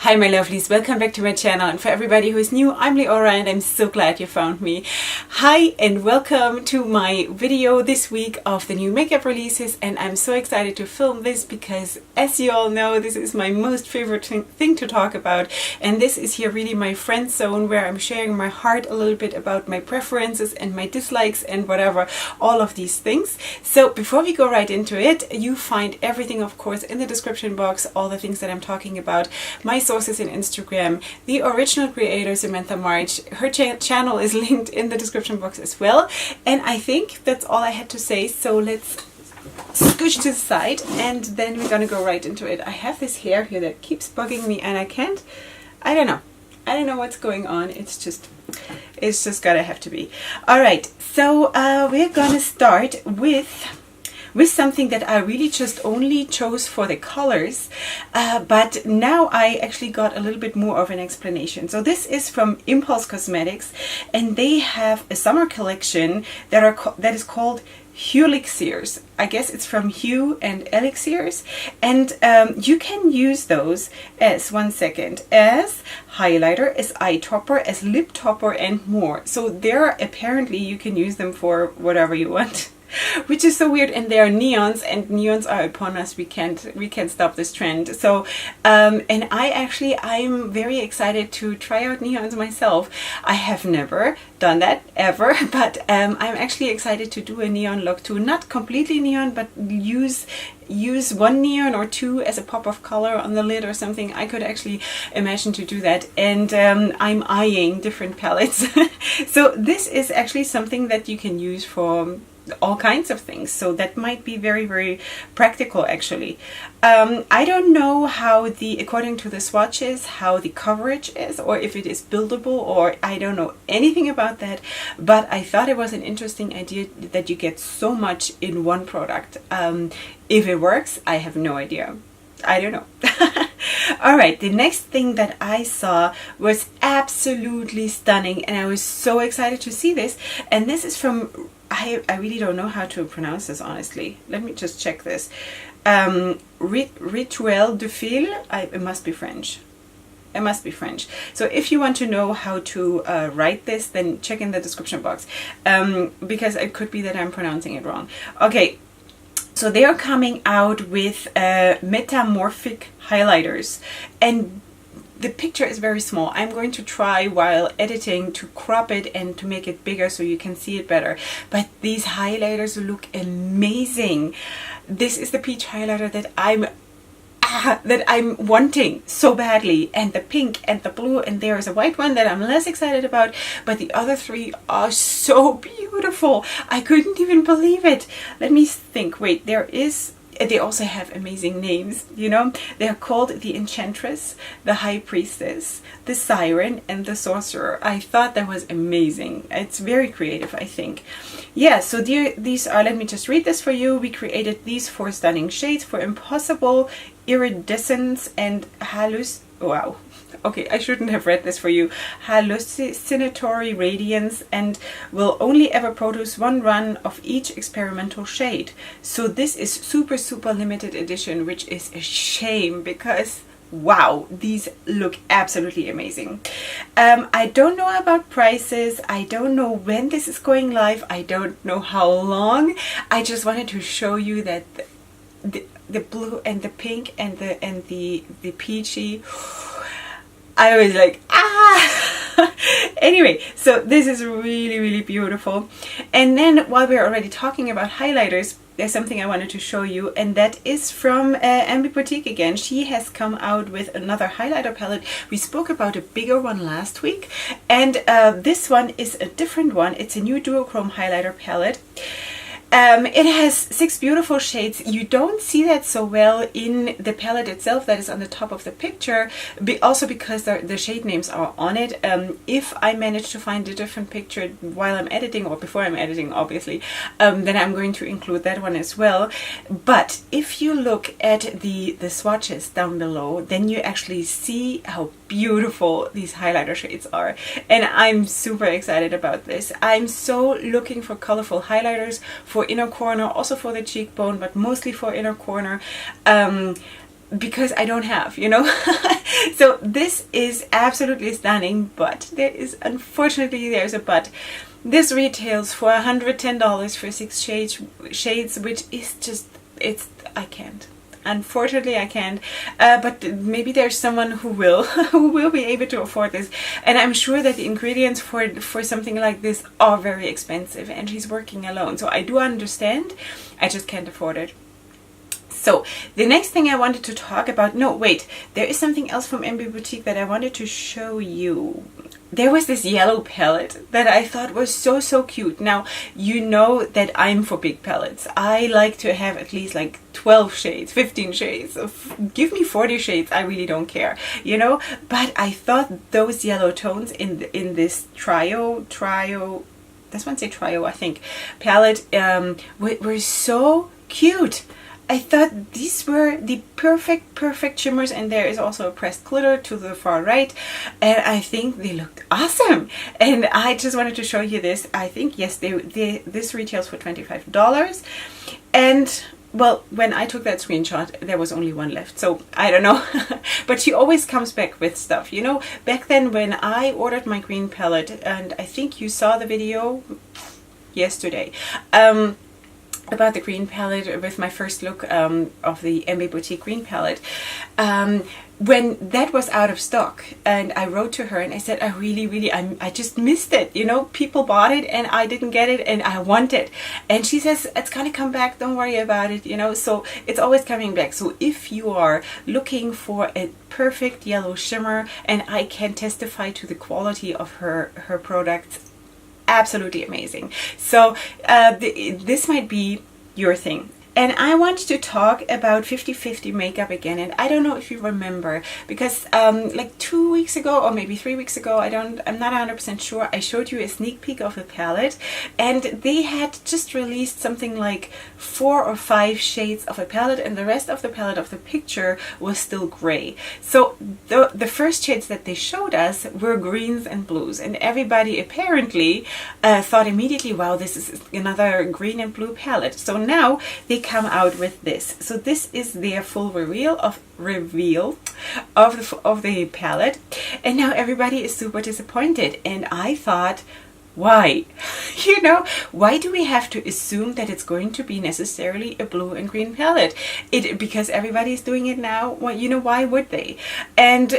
Hi my lovelies, welcome back to my channel, and for everybody who is new, I'm Leora and I'm so glad you found me. Hi and welcome to my video this week of the new makeup releases, and I'm so excited to film this because, as you all know, this is my most favorite thing to talk about, and this is here really my friend zone where I'm sharing my heart a little bit about my preferences and my dislikes and whatever, all of these things. So before we go right into it, you find everything of course in the description box, all the things that I'm talking about, my sources in Instagram, the original creator Samantha, her channel is linked in the description box as well. And I think that's all I had to say, so let's scooch to the side and then we're gonna go right into it. I have this hair here that keeps bugging me and I don't know what's going on. It's just gotta have to be. Alright, so we're gonna start with something that I really just only chose for the colors, but now I actually got a little bit more of an explanation. So this is from Impulse Cosmetics, and they have a summer collection that is called Huelixirs. I guess it's from Hue and Elixirs, and you can use those as, one second, as highlighter, as eye topper, as lip topper, and more. So there, apparently you can use them for whatever you want. Which is so weird, and they are neons, and neons are upon us. We can't stop this trend. So and I'm very excited to try out neons myself. I have never done that ever, but I'm actually excited to do a neon look too. Not completely neon, but use one neon or two as a pop of color on the lid or something. I could actually imagine to do that, and I'm eyeing different palettes. So this is actually something that you can use for all kinds of things, so that might be very, very practical actually. I don't know how according to the swatches, how the coverage is, or if it is buildable, or I don't know anything about that, but I thought it was an interesting idea that you get so much in one product. If it works, I have no idea. I don't know. Alright, the next thing that I saw was absolutely stunning, and I was so excited to see this, and this is from, I really don't know how to pronounce this, honestly. Let me just check this. Rituel de Fille. It must be French. It must be French. So if you want to know how to write this, then check in the description box, because it could be that I'm pronouncing it wrong. Okay. So they are coming out with metamorphic highlighters, and the picture is very small. I'm going to try while editing to crop it and to make it bigger so you can see it better. But these highlighters look amazing. This is the peach highlighter that I'm wanting so badly, and the pink and the blue, and there is a white one that I'm less excited about, but the other three are so beautiful. I couldn't even believe it. Let me think. Wait, they also have amazing names, you know. They're called the Enchantress, the High Priestess, the Siren, and the Sorcerer. I thought that was amazing. It's very creative, I think. Yeah, so these are, let me just read this for you. We created these 4 stunning shades for impossible iridescence and wow. Okay, I shouldn't have read this for you. Hallucinatory radiance, and will only ever produce 1 run of each experimental shade. So this is super, super limited edition, which is a shame because wow, these look absolutely amazing. I don't know about prices. I don't know when this is going live. I don't know how long. I just wanted to show you that the blue and the pink and the peachy, I was like, ah! Anyway, so this is really, really beautiful. And then while we're already talking about highlighters, there's something I wanted to show you, and that is from Emby Boutique again. She has come out with another highlighter palette. We spoke about a bigger one last week, and this one is a different one. It's a new duochrome highlighter palette. It has 6 beautiful shades. You don't see that so well in the palette itself that is on the top of the picture, also because the shade names are on it. If I manage to find a different picture while I'm editing, or before I'm editing obviously, then I'm going to include that one as well. But if you look at the swatches down below, then you actually see how beautiful these highlighter shades are, and I'm super excited about this. I'm so looking for colorful highlighters for inner corner, also for the cheekbone, but mostly for inner corner. because I don't have, you know. So this is absolutely stunning, but unfortunately there's a but. This retails for $110 for 6 shades, which is just, I can't. Unfortunately, I can't. But maybe there's someone who will, who will be able to afford this. And I'm sure that the ingredients for something like this are very expensive, and she's working alone. So I do understand. I just can't afford it. So the next thing I wanted to talk about, no, wait, there is something else from Emby Boutique that I wanted to show you. There was this yellow palette that I thought was so cute. Now, you know that I'm for big palettes. I like to have at least like 12 shades, 15 shades. Give me 40 shades, I really don't care, you know. But I thought those yellow tones in this trio, this one say trio, I think, palette were so cute. I thought these were the perfect shimmers, and there is also a pressed glitter to the far right, and I think they looked awesome. And I just wanted to show you this. I think, yes, this retails for $25, and well, when I took that screenshot, there was only one left, so I don't know. But she always comes back with stuff, you know. Back then when I ordered my green palette, and I think you saw the video yesterday, about the green palette with my first look of the Emby Boutique green palette. When that was out of stock, and I wrote to her and I said, I just missed it, you know, people bought it and I didn't get it and I want it. And she says, it's gonna come back, don't worry about it, you know. So it's always coming back. So if you are looking for a perfect yellow shimmer, and I can testify to the quality of her products, absolutely amazing. So this might be your thing. And I want to talk about 50/50 makeup again. And I don't know if you remember, because like 2 weeks ago or maybe 3 weeks ago, I'm not 100% sure, I showed you a sneak peek of the palette, and they had just released something like 4 or 5 shades of a palette, and the rest of the palette of the picture was still gray. So the first shades that they showed us were greens and blues, and everybody apparently thought immediately, wow, this is another green and blue palette. So now they come out with this. So this is their full reveal of the palette, and now everybody is super disappointed. And I thought, why? You know, why do we have to assume that it's going to be necessarily a blue and green palette? Because everybody's doing it now. Well, you know, why would they? And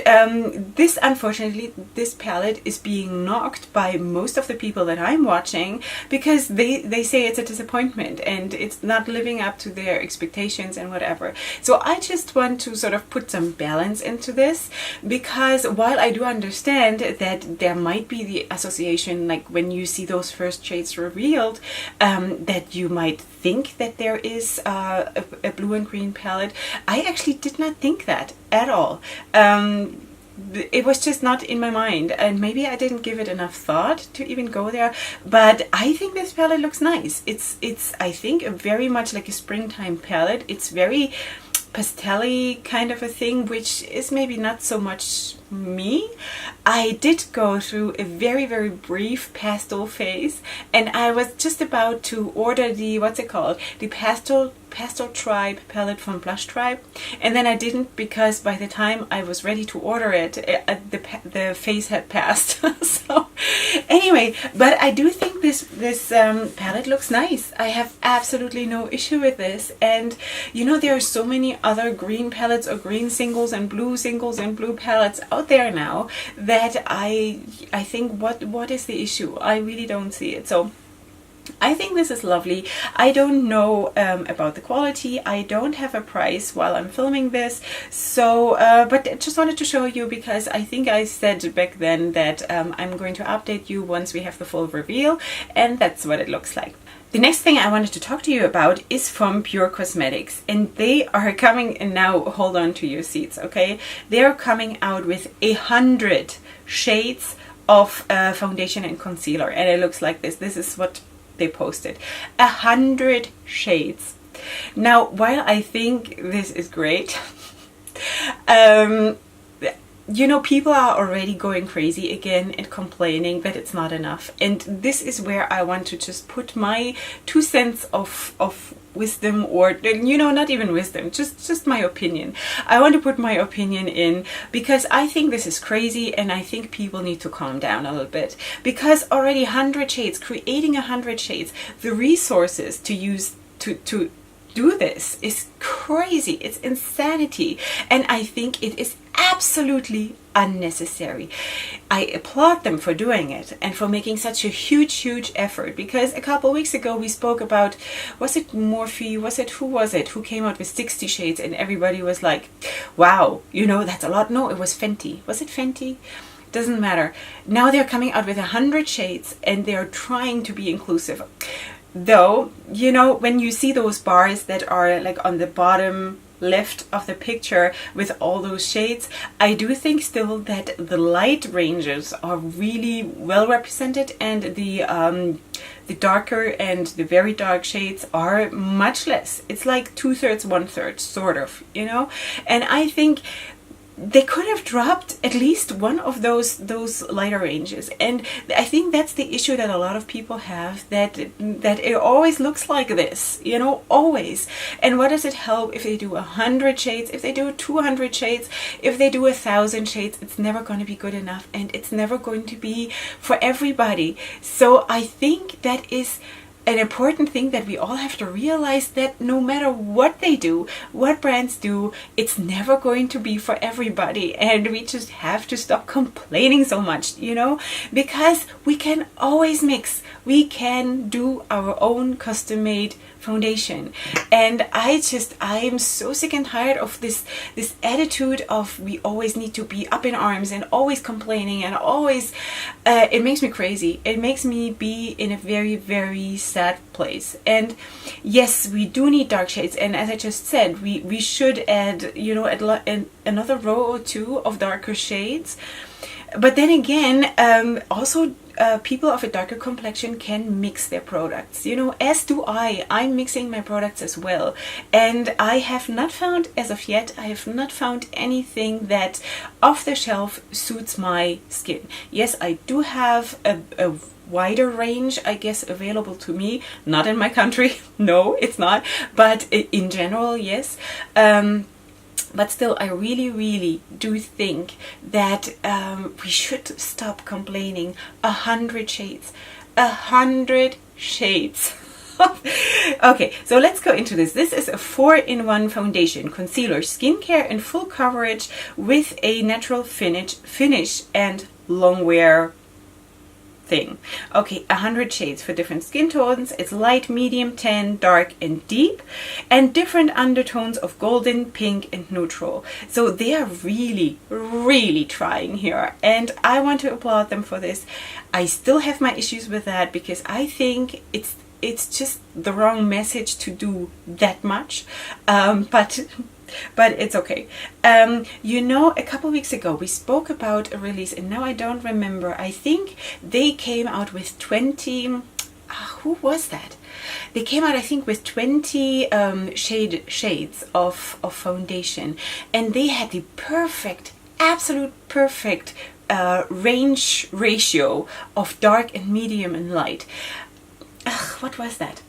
this, unfortunately, this palette is being knocked by most of the people that I'm watching, because they say it's a disappointment and it's not living up to their expectations and whatever. So I just want to sort of put some balance into this, because while I do understand that there might be the association, like when you see those first shades revealed, that you might think that there is a blue and green palette, I actually did not think that at all. It was just not in my mind, and maybe I didn't give it enough thought to even go there. But I think this palette looks nice. It's I think very much like a springtime palette. It's very pastel-y kind of a thing, which is maybe not so much me. I did go through a very brief pastel phase, and I was just about to order the, what's it called, the pastel tribe palette from Blush Tribe, and then I didn't, because by the time I was ready to order it, the phase had passed. So anyway, but I do think this palette looks nice. I have absolutely no issue with this. And you know, there are so many other green palettes or green singles and blue palettes out there now that I think, what is the issue? I really don't see it. So I think this is lovely. I don't know about the quality. I don't have a price while I'm filming this. So, but I just wanted to show you, because I think I said back then that I'm going to update you once we have the full reveal, and that's what it looks like. The next thing I wanted to talk to you about is from Pure Cosmetics, and they are coming, and now hold on to your seats, okay? They're coming out with 100 shades of foundation and concealer, and it looks like this. This is what they posted. 100 shades. Now, while I think this is great, you know, people are already going crazy again and complaining that it's not enough. And this is where I want to just put my 2 cents of wisdom, or not even wisdom, just my opinion. I want to put my opinion in because I think this is crazy, and I think people need to calm down a little bit, because already 100 shades, creating 100 shades, the resources to use to do this is crazy. It's insanity, and I think it is absolutely unnecessary. I applaud them for doing it and for making such a huge effort, because a couple weeks ago we spoke about, was it Morphe, who came out with 60 shades, and everybody was like, wow, that's a lot. No, it was Fenty. Was it Fenty? Doesn't matter. Now they're coming out with 100 shades, and they're trying to be inclusive. Though, when you see those bars that are like on the bottom left of the picture with all those shades, I do think still that the light ranges are really well represented, and the darker and the very dark shades are much less. It's like 2/3, 1/3, sort of, and I think they could have dropped at least one of those lighter ranges. And I think that's the issue that a lot of people have, that it always looks like this, always. And what does it help if they do 100 shades, if they do 200 shades, if they do 1,000 shades? It's never going to be good enough, and it's never going to be for everybody. So I think that is an important thing that we all have to realize, that no matter what they do, what brands do, it's never going to be for everybody. And we just have to stop complaining so much, because we can always mix. We can do our own custom-made foundation. And I am so sick and tired of this attitude of we always need to be up in arms and always complaining and always it makes me crazy. It makes me be in a very, very sad place. And yes, we do need dark shades, and as I just said, we should add another row or two of darker shades. But then again, also people of a darker complexion can mix their products, as do I. I'm mixing my products as well, and I have not found, as of yet, anything that off the shelf suits my skin. Yes, I do have a wider range, I guess, available to me. Not in my country, no, it's not, but in general, yes. But still, I really do think that we should stop complaining. 100 shades. 100 shades. Okay, so let's go into this. This is a 4-in-1 foundation, concealer, skincare, and full coverage with a natural finish and long wear thing. Okay, 100 shades for different skin tones. It's light, medium, tan, dark, and deep, and different undertones of golden, pink, and neutral. So they are really trying here, and I want to applaud them for this. I still have my issues with that, because I think it's just the wrong message to do that much, but it's okay. A couple weeks ago we spoke about a release, and now I don't remember. I think they came out with 20, who was that? They came out, I think, with 20 shades of foundation, and they had the absolute perfect range ratio of dark and medium and light. What was that?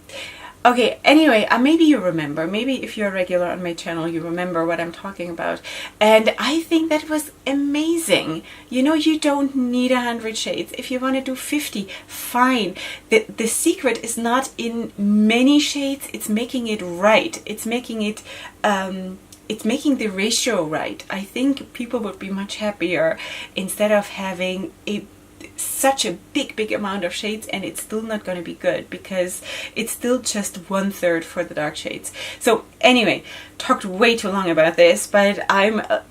Okay, anyway, maybe you remember. Maybe if you're a regular on my channel, you remember what I'm talking about. And I think that was amazing. You don't need 100 shades. If you want to do 50, fine. The secret is not in many shades. It's making it right. It's making the ratio right. I think people would be much happier instead of having such a big amount of shades, and it's still not going to be good, because it's still just 1/3 for the dark shades. So anyway, talked way too long about this, but I'm a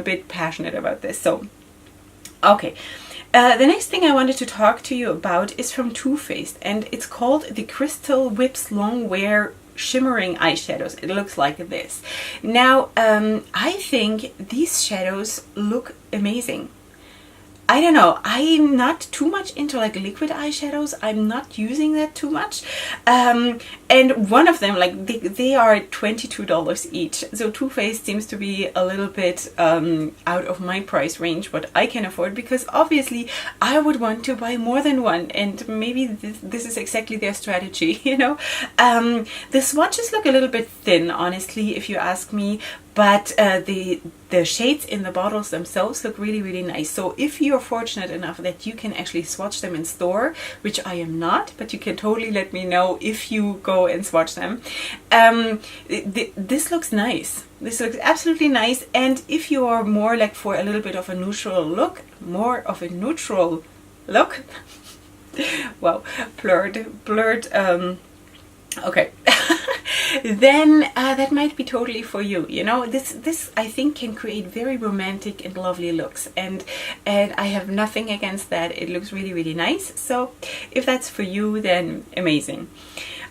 bit passionate about this. So okay, the next thing I wanted to talk to you about is from Too Faced, and it's called the Crystal Whips Long Wear Shimmering Eyeshadows. It looks like this. Now I think these shadows look amazing. I don't know, I'm not too much into like liquid eyeshadows. I'm not using that too much. And one of them, like they are $22 each. So Too Faced seems to be a little bit out of my price range, what I can afford, because obviously I would want to buy more than one, and maybe this is exactly their strategy, you know. The swatches look a little bit thin, honestly, if you ask me, but the shades in the bottles themselves look really, really nice. So if you're fortunate enough that you can actually swatch them in store, which I am not, but you can totally let me know if you go and swatch them. This looks nice. This looks absolutely nice. And if you are more like for a little bit of a neutral look, wow, blurred, okay. Then that might be totally for you. You know, this I think can create very romantic and lovely looks, and I have nothing against that. It looks really, really nice. So if that's for you, then amazing.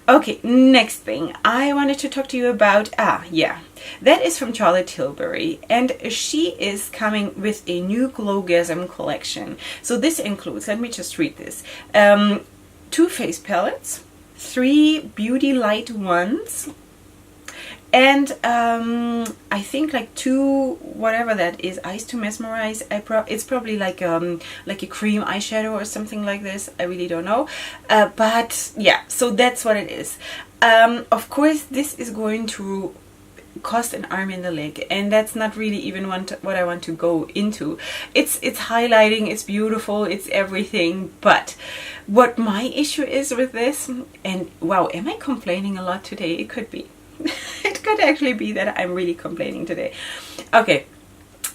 Okay, next thing I wanted to talk to you about, that is from Charlotte Tilbury, and she is coming with a new Glowgasm collection. So this includes, let me just read this, 2 face palettes, 3 beauty light ones, and I think like 2, whatever that is, Eyes to Mesmerize. It's probably like a cream eyeshadow or something like this. I really don't know, but yeah, so that's what it is. Of course, this is going to cost an arm and a leg, and that's not really even what I want to go into. It's highlighting, it's beautiful, it's everything, but what my issue is with this, and wow, am I complaining a lot today? It could be. It could actually be that I'm really complaining today. Okay,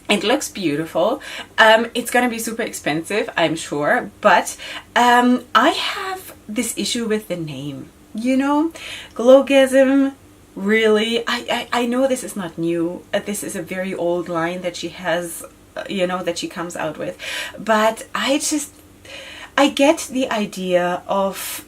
it looks beautiful. It's gonna be super expensive, I'm sure, but I have this issue with the name, you know, Glowgasm. Really, I know this is not new. This is a very old line that she has, you know, that she comes out with. But I get the idea of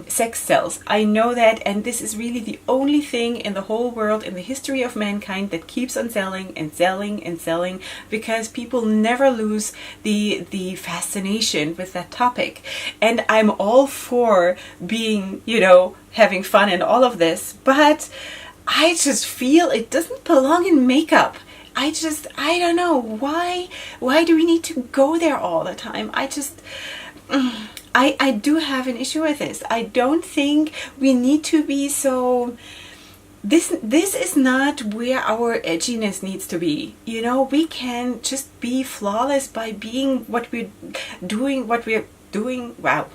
sex sells. I know that, and this is really the only thing in the whole world, in the history of mankind, that keeps on selling and selling and selling, because people never lose the fascination with that topic. And I'm all for being, you know, having fun and all of this, but I just feel it doesn't belong in makeup. I don't know, why do we need to go there all the time? I do have an issue with this. I don't think we need to be so... This is not where our edginess needs to be. You know, we can just be flawless by being what we're doing, wow.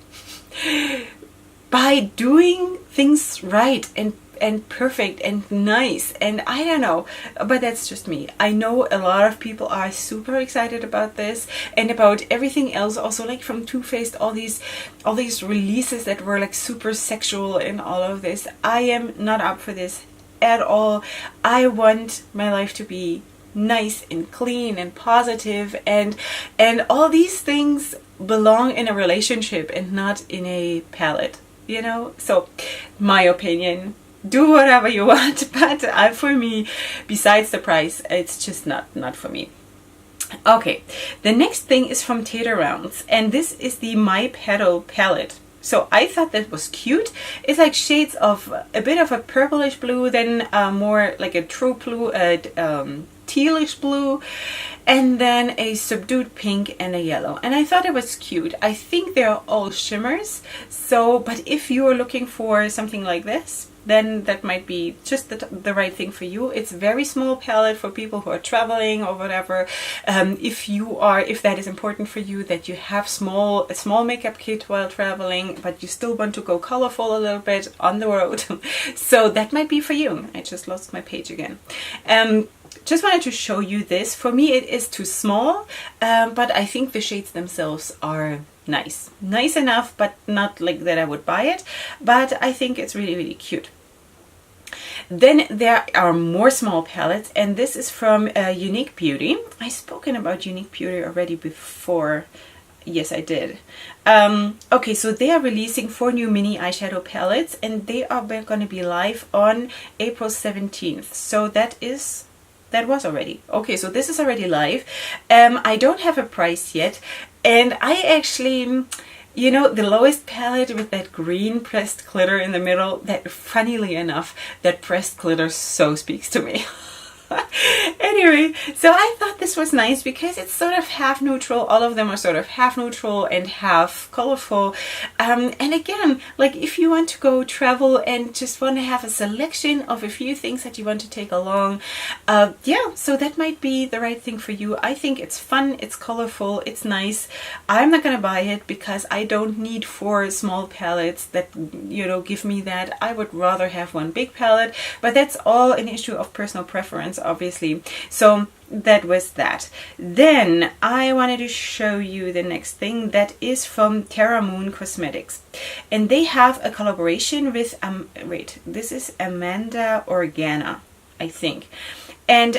By doing things right and perfect and nice, and I don't know, but that's just me. I know a lot of people are super excited about this and about everything else also, like from Too Faced, all these releases that were like super sexual and all of this. I am not up for this at all. I want my life to be nice and clean and positive, and all these things belong in a relationship and not in a palette, you know. So my opinion, do whatever you want, but for me, besides the price, it's just not for me. Okay, the next thing is from Tater Rounds, and this is the My Petal palette. So I thought that was cute. It's like shades of a bit of a purplish blue, then more like a true blue, tealish blue, and then a subdued pink and a yellow. And I thought it was cute. I think they're all shimmers. So, but if you're looking for something like this, then that might be just the right thing for you. It's a very small palette for people who are traveling or whatever. If that is important for you, that you have a small makeup kit while traveling, but you still want to go colorful a little bit on the road. So that might be for you. I just lost my page again. Just wanted to show you this. For me, it is too small, but I think the shades themselves are nice enough, but not like that I would buy it, but I think it's really, really cute. Then there are more small palettes, and this is from Unique Beauty. I've spoken about Unique Beauty already before. Yes, I did. Okay, so they are releasing 4 new mini eyeshadow palettes, and they are going to be live on April 17th. So that was already. Okay, so this is already live. I don't have a price yet. And I actually, you know, the lowest palette with that green pressed glitter in the middle, that funnily enough, that pressed glitter so speaks to me. Anyway, so I thought this was nice because it's sort of half neutral. All of them are sort of half neutral and half colorful. And again, like if you want to go travel and just want to have a selection of a few things that you want to take along, yeah, so that might be the right thing for you. I think it's fun, it's colorful, it's nice. I'm not gonna buy it because I don't need 4 small palettes that, you know, give me that. I would rather have one big palette, but that's all an issue of personal preference, obviously. So that was that. Then I wanted to show you the next thing that is from Terra Moon Cosmetics, and they have a collaboration with wait, this is Amanda Organa, I think, and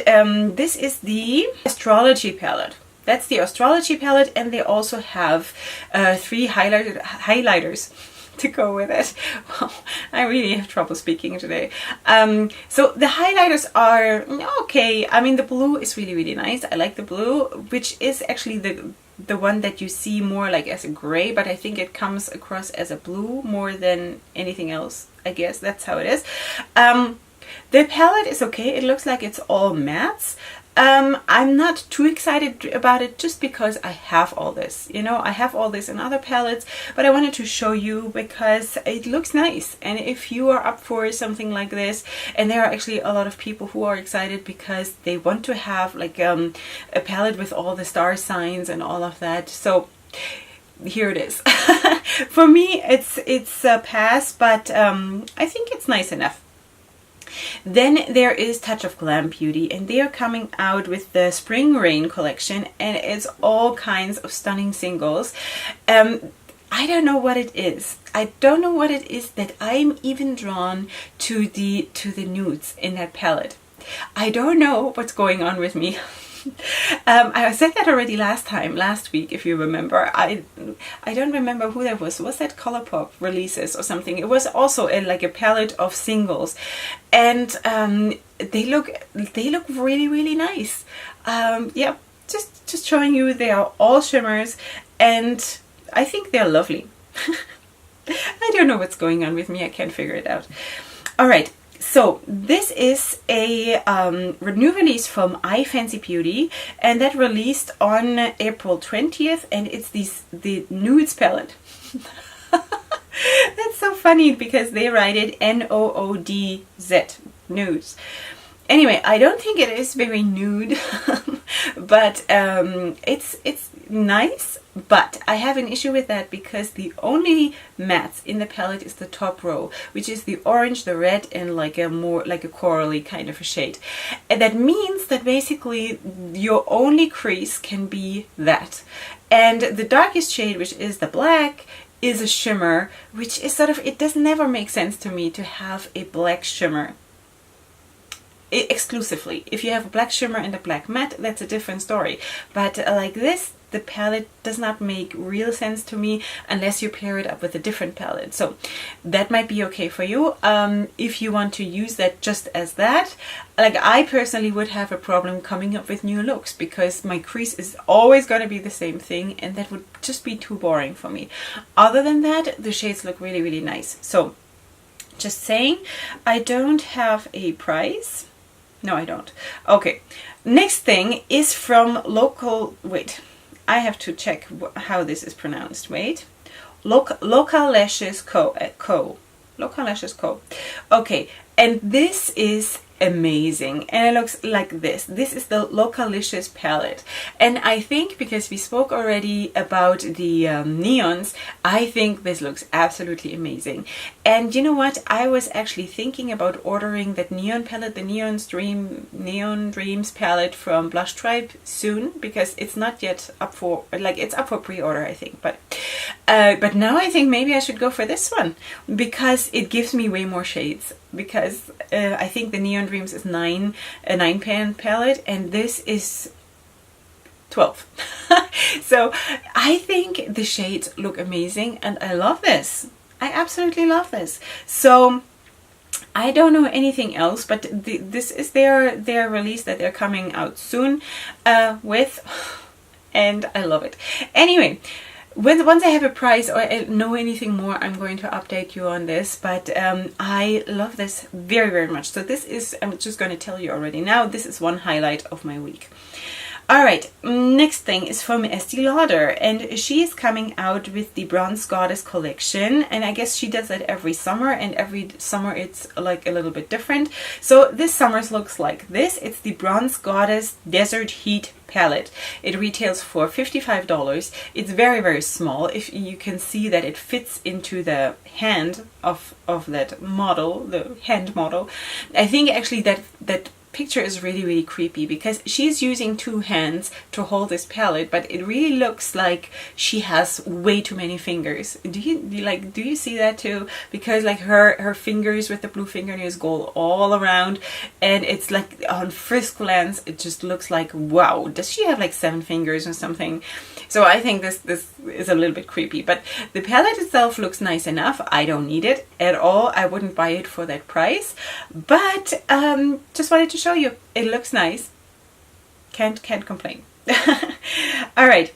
this is the Astrology palette. That's the Astrology palette, and they also have 3 highlighters to go with it. Well, I really have trouble speaking today. So the highlighters are okay. I mean, the blue is really, really nice. I like the blue, which is actually the one that you see more like as a gray, but I think it comes across as a blue more than anything else. I guess that's how it is. The palette is okay. It looks like it's all mattes. I'm not too excited about it just because I have all this, you know, I have all this in other palettes, but I wanted to show you because it looks nice. And if you are up for something like this, and there are actually a lot of people who are excited because they want to have like a palette with all the star signs and all of that. So here it is. For me, it's a pass, but I think it's nice enough. Then there is Touch of Glam Beauty, and they are coming out with the Spring Rain collection, and it's all kinds of stunning singles. I don't know what it is. I don't know what it is that I'm even drawn to the nudes in that palette. I don't know what's going on with me. I said that already last week, if you remember. I don't remember who that was. Was that Colourpop releases or something? It was also like a palette of singles, and they look really, really nice. Yeah, just showing you, they are all shimmers, and I think they're lovely. I don't know what's going on with me. I can't figure it out. All right. So this is a new release from I Fancy Beauty, and that released on April 20th, and it's the Nudes palette. That's so funny because they write it N-O-O-D-Z, nudes. Anyway, I don't think it is very nude, but it's nice. But I have an issue with that because the only mattes in the palette is the top row, which is the orange, the red, and like a more like a corally kind of a shade. And that means that basically your only crease can be that. And the darkest shade, which is the black, is a shimmer, which is sort of, it does never make sense to me to have a black shimmer exclusively. If you have a black shimmer and a black matte, that's a different story. But like this, the palette does not make real sense to me unless you pair it up with a different palette. So that might be okay for you. If you want to use that just as that, like I personally would have a problem coming up with new looks because my crease is always going to be the same thing, and that would just be too boring for me. Other than that, the shades look really, really nice. So just saying, I don't have a price. No, I don't. Okay, next thing is from Wait, I have to check how this is pronounced. Wait, Loca Lashes Co. Loca Lashes Co. Okay, and this is amazing, and it looks like this. This is the Localicious palette, and I think because we spoke already about the neons, I think this looks absolutely amazing. And you know what, I was actually thinking about ordering that neon palette, the Neon Dreams palette from Blush Tribe soon, because it's not yet up for, like, it's up for pre-order I think, but now I think maybe I should go for this one because it gives me way more shades. Because I think the Neon Dreams is a 9-pan palette, and this is 12. So I think the shades look amazing, and I love this. I absolutely love this. So I don't know anything else, but this is their release that they're coming out soon with. and I love it. Anyway, once I have a price or I know anything more, I'm going to update you on this, but I love this very, very much. So this is, I'm just going to tell you already now, this is one highlight of my week. Alright, next thing is from Estee Lauder, and she is coming out with the Bronze Goddess collection, and I guess she does that every summer, and every summer it's like a little bit different. So this summer's looks like this. It's the Bronze Goddess Desert Heat palette. It retails for $55. It's very, very small. If you can see that it fits into the hand of that model, the hand model. I think actually that picture is really, really creepy because she's using two hands to hold this palette, but it really looks like she has way too many fingers. Do you see that too? Because like her fingers with the blue fingernails go all around, and it's like on first glance it just looks like, wow, does she have like 7 fingers or something? So I think this is a little bit creepy, but the palette itself looks nice enough. I don't need it at all. I wouldn't buy it for that price, but just wanted to show you. It looks nice. Can't complain. All right.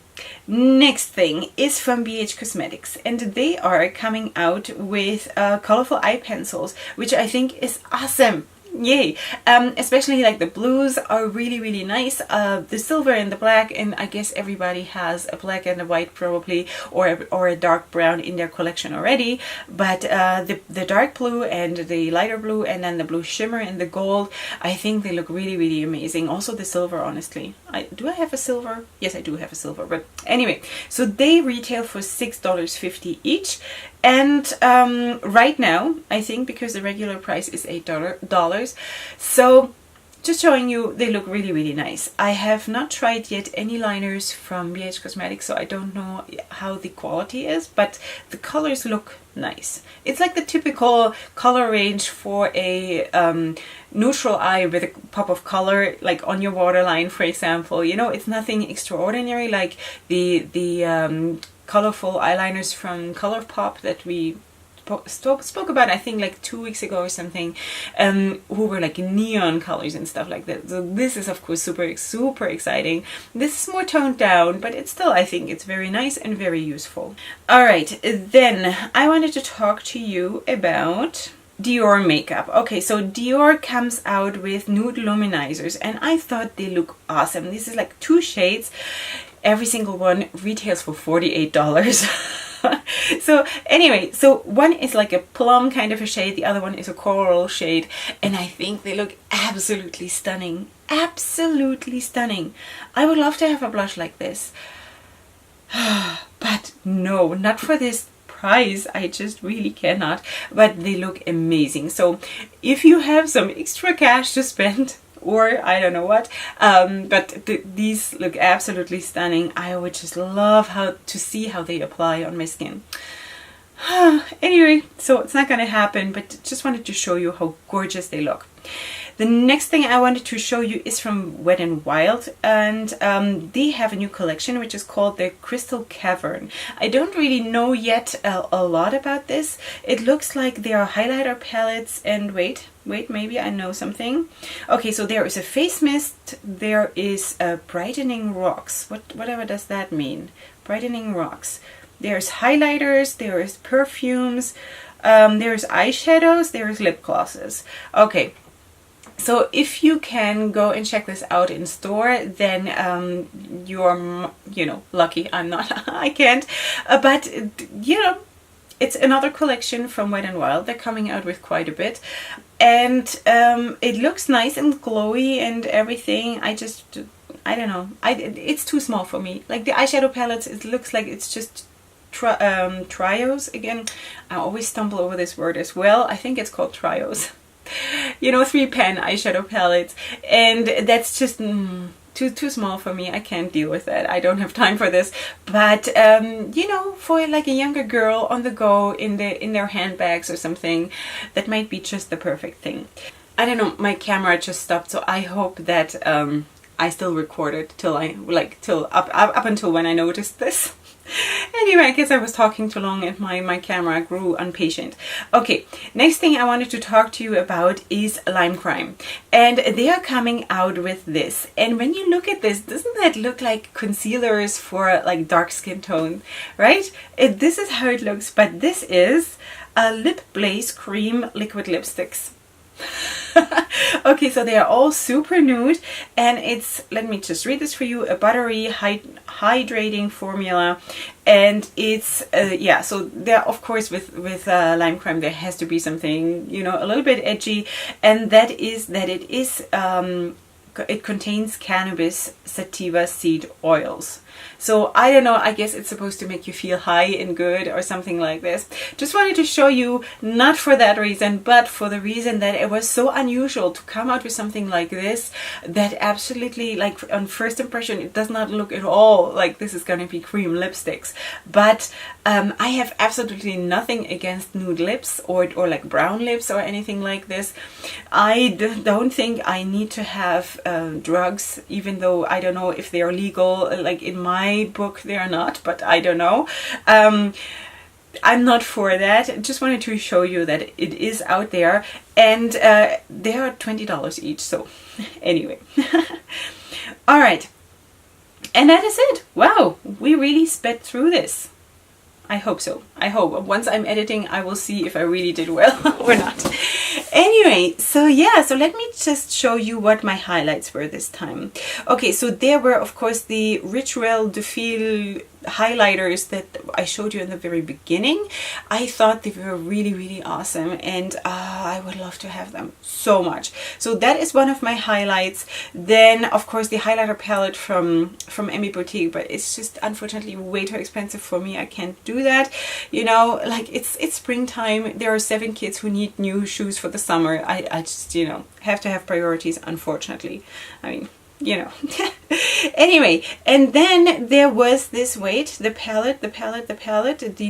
Next thing is from BH Cosmetics, and they are coming out with colorful eye pencils, which I think is awesome. Yay! Especially like the blues are really, really nice. The silver and the black, and I guess everybody has a black and a white probably, or a dark brown in their collection already. But the dark blue and the lighter blue, and then the blue shimmer and the gold, I think they look really, really amazing. Also the silver, honestly. Do I have a silver? Yes, I do have a silver. But anyway, so they retail for $6.50 each. And right now, I think because the regular price is $8, so just showing you, they look really, really nice. I have not tried yet any liners from BH Cosmetics, so I don't know how the quality is, but the colors look nice. It's like the typical color range for a neutral eye with a pop of color, like on your waterline, for example. You know, it's nothing extraordinary like the colorful eyeliners from ColourPop that we spoke about, I think like 2 weeks ago or something, who were like neon colors and stuff like that. So this is of course super, super exciting. This is more toned down, but it's still, I think it's very nice and very useful. All right, then I wanted to talk to you about Dior makeup. Okay, so Dior comes out with nude luminizers, and I thought they look awesome. This is like 2 shades. Every single one retails for $48. So anyway, so one is like a plum kind of a shade, the other one is a coral shade, and I think they look absolutely stunning. Absolutely stunning. I would love to have a blush like this. But no, not for this price. I just really cannot. But they look amazing. So if you have some extra cash to spend, or I don't know what, but these look absolutely stunning. I would just love to see how they apply on my skin. Anyway, so it's not gonna happen, but just wanted to show you how gorgeous they look. The next thing I wanted to show you is from Wet n Wild, and they have a new collection which is called the Crystal Cavern. I don't really know yet a lot about this. It looks like they are highlighter palettes, and wait, maybe I know something. Okay, so there is a face mist, there is a brightening rocks. Whatever does that mean? Brightening rocks. There's highlighters, there is perfumes, there's eyeshadows, there's lip glosses. Okay. So if you can go and check this out in store, then you're, you know, lucky. I'm not. I can't. But, you know, it's another collection from Wet n Wild. They're coming out with quite a bit. And it looks nice and glowy and everything. I don't know. It's too small for me. Like the eyeshadow palettes, it looks like it's just trios. Again, I always stumble over this word as well. I think it's called trios. You know, 3-pan eyeshadow palettes, and that's just too small for me. I can't deal with that. I don't have time for this. But you know, for like a younger girl on the go in their handbags or something, that might be just the perfect thing. I don't know, my camera just stopped, so I hope that I still recorded till up until when I noticed this. Anyway, I guess I was talking too long and my camera grew impatient. Okay, next thing I wanted to talk to you about is Lime Crime. And they are coming out with this. And when you look at this, doesn't that look like concealers for like dark skin tone, right? This is how it looks, but this is a Lip Blaze Cream Liquid Lipsticks. Okay, so they are all super nude, and it's, let me just read this for you, a buttery hydrating formula, and it's yeah, so there, of course, with Lime Crime there has to be something, you know, a little bit edgy, and that is that it contains cannabis sativa seed oils. So I don't know, I guess it's supposed to make you feel high and good or something like this. Just wanted to show you, not for that reason, but for the reason that it was so unusual to come out with something like this, that absolutely, like on first impression, it does not look at all like this is going to be cream lipsticks. But I have absolutely nothing against nude lips or like brown lips or anything like this. I don't think I need to have drugs, even though I don't know if they are legal. Like in my book they are not, but I don't know. I'm not for that. Just wanted to show you that it is out there, and they are $20 each. So anyway. All right, and that is it. Wow, we really sped through this. I hope so. I hope once I'm editing I will see if I really did well or not. Anyway, so yeah, so let me just show you what my highlights were this time. Okay, so there were of course the Rituel de Fille highlighters that I showed you in the very beginning. I thought they were really, really awesome, and I would love to have them so much. So that is one of my highlights. Then of course the highlighter palette from Emby Boutique, but it's just unfortunately way too expensive for me. I can't do that, you know, like it's springtime, there are 7 kids who need new shoes for the summer. I just, you know, have to have priorities, unfortunately. I mean, you know. Anyway, and then there was this, wait, the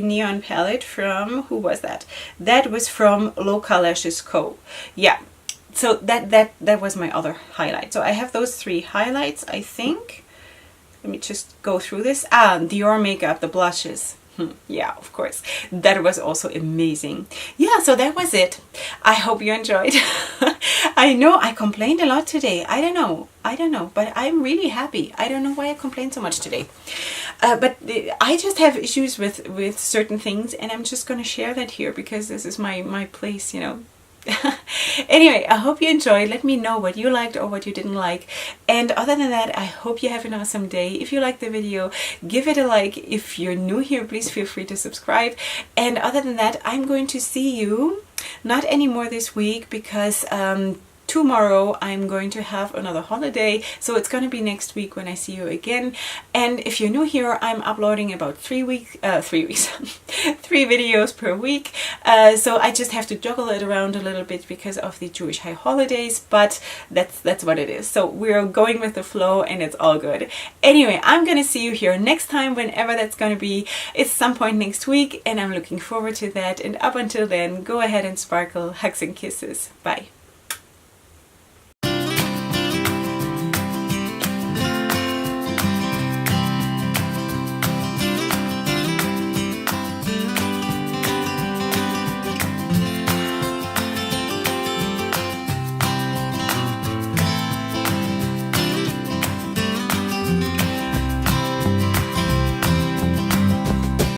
neon palette from, who was that? That was from Loca Lashes Co. Yeah, so that was my other highlight. So I have those 3 highlights, I think. Let me just go through this. Dior makeup, the blushes. Yeah, of course, that was also amazing. Yeah, so that was it. I hope you enjoyed. I know I complained a lot today. I don't know, but I'm really happy. I don't know why I complained so much today, but I just have issues with certain things, and I'm just going to share that here because this is my place, you know. Anyway, I hope you enjoyed. Let me know what you liked or what you didn't like, and other than that, I hope you have an awesome day. If you liked the video, give it a like. If you're new here, please feel free to subscribe, and other than that, I'm going to see you not anymore this week because tomorrow I'm going to have another holiday, so it's going to be next week when I see you again. And if you're new here, I'm uploading about 3 videos per week, so I just have to juggle it around a little bit because of the Jewish high holidays, but that's what it is. So we're going with the flow, and it's all good. Anyway, I'm gonna see you here next time, whenever that's gonna be. It's some point next week, and I'm looking forward to that. And up until then, go ahead and sparkle. Hugs and kisses. Bye.